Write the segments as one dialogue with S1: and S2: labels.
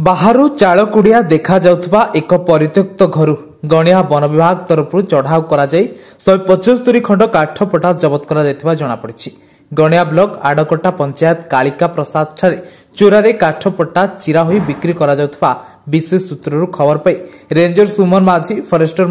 S1: Bahru चालकुड़िया देखा जाउथबा एक परित्यक्त घरु गणिया वन विभाग तरफ चढ़ाऊ करा जाई 175 खंड काठपटा जबत करा जायतिबा जणा पड़िछि। गणिया ब्लॉक आडकोटा पंचायत कालिका प्रसाद ठारे चोरारे काठपटा चिरा होई बिक्री करा जाउथबा विशेष सूत्ररु खबर पाई ranger Suman Majhi forester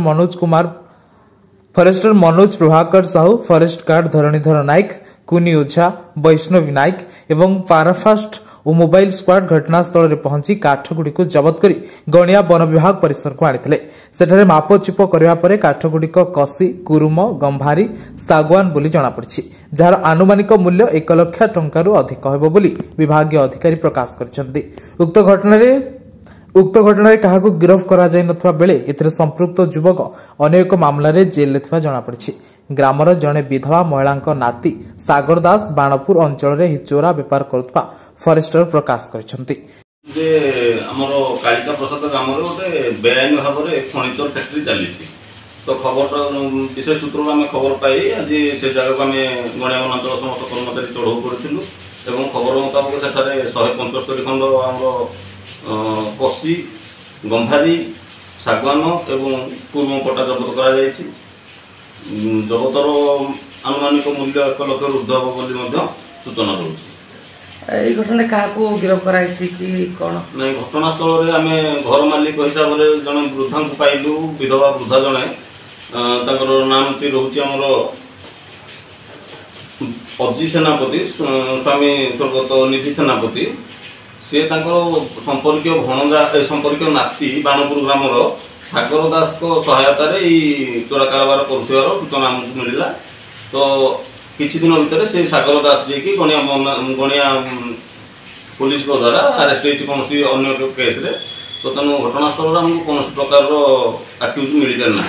S1: Manoj Prabhakar Sahu forest guard Dharanidhar Nayak Kuni Ojha Vaishnavi नायक एवं पाराफास्ट और मोबाइल स्क्वाड घटनास्थल में पहुंची काठगुड़ी को जबत कर गणिया वन विभाग परिसर को आनी सेठारे मापचुप करने पर काठगुड़िक कसी कुरुम गंभारी सागवान बोली जनापड़ी जार आनुमानिक मूल्य 1 लाख टंका अधिक होबो बोली विभागीय अधिकारी प्रकाश करछन्ती। उक्त घटना क्या गिरफ करा जाय नथवा बेले एथिरे संपृक्त युवक अनेक मामला जेल लेथिबा जनापड़ी। ग्रामर जड़े विधवा महिला नाती सागर दास बाणपुर अंचल रे चोरा बेपार करुवा फॉरेस्टर प्रकाश करछन्ती।
S2: जे हमरो कालिका प्रसाद ग्राम रे गोटे बेआईन भाव में फर्निचर फैक्ट्री चली तो खबर विशेष सूत्र में खबर पाई आज से जगह को आम गणिया वन अंचल समस्त कर्मचारी चढ़ऊ करूँ खबर मुताबक सेठारे 175 खंड आम कसी गंभारी सागवान एवं कुरुम पटा जबत करा जगतर आनुमानिक मूल्य 1 लाख ऊर्ध्व हम बोली सूचना रही।
S3: घटना क्या गिरफ कराई कि कौन
S2: नहीं घटनास्थल में आम घर मालिक हिसाब से जड़े वृद्धा को पाइलु विधवा वृद्धा जड़े नाम टी रोचे आमर अजी सेनापति स्वामी स्वर्गत निधि सेनापति सी संपर्क भणजा संपर्क नाती बाणपुर ग्रामर सागर दास को सहायता चोरा कारोबार कर सूचना आमको मिलला तो किछि दिन भीतर से सागर दास जी की गणिया पुलिस को द्वारा अरेस्ट होती कौन अन्य केस रे तो तेणु घटनास्थल आमको कौन प्रकार आक्यूज मिल पारना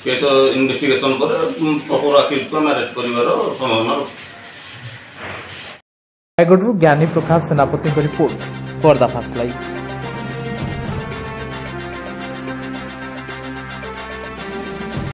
S2: केस इन्वेस्टिगेशन पर प्रपर आक्यूज को अरेस्ट कर संभावना।
S1: रायगढ़ ज्ञानी प्रकाश सेनापति report for the fast life.